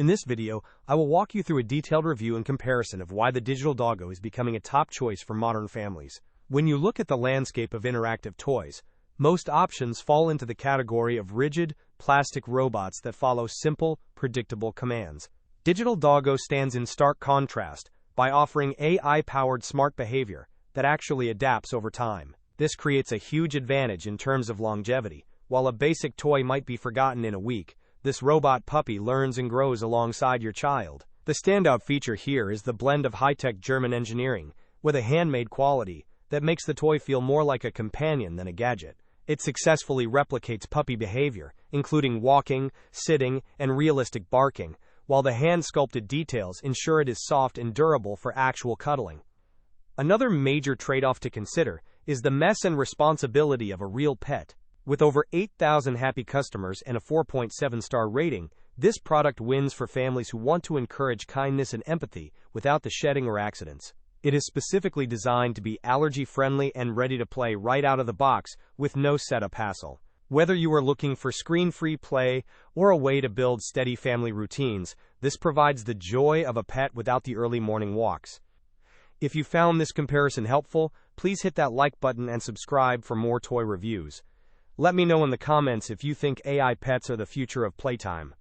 In this video, I will walk you through a detailed review and comparison of why the digital doggo is becoming a top choice for modern families. When you look at the landscape of interactive toys, most options fall into the category of rigid, plastic robots that follow simple, predictable commands. Digital Doggo stands in stark contrast by offering AI-powered smart behavior that actually adapts over time. This creates a huge advantage in terms of longevity. While a basic toy might be forgotten in a week, this robot puppy learns and grows alongside your child. The standout feature here is the blend of high-tech German engineering with a handmade quality that makes the toy feel more like a companion than a gadget. It successfully replicates puppy behavior, including walking, sitting, and realistic barking, while the hand-sculpted details ensure it is soft and durable for actual cuddling. Another major trade-off to consider is the mess and responsibility of a real pet. With over 8,000 happy customers and a 4.7-star rating, this product wins for families who want to encourage kindness and empathy without the shedding or accidents. It is specifically designed to be allergy-friendly and ready to play right out of the box with no setup hassle. Whether you are looking for screen-free play or a way to build steady family routines, this provides the joy of a pet without the early morning walks. If you found this comparison helpful, please hit that like button and subscribe for more toy reviews. Let me know in the comments if you think AI pets are the future of playtime.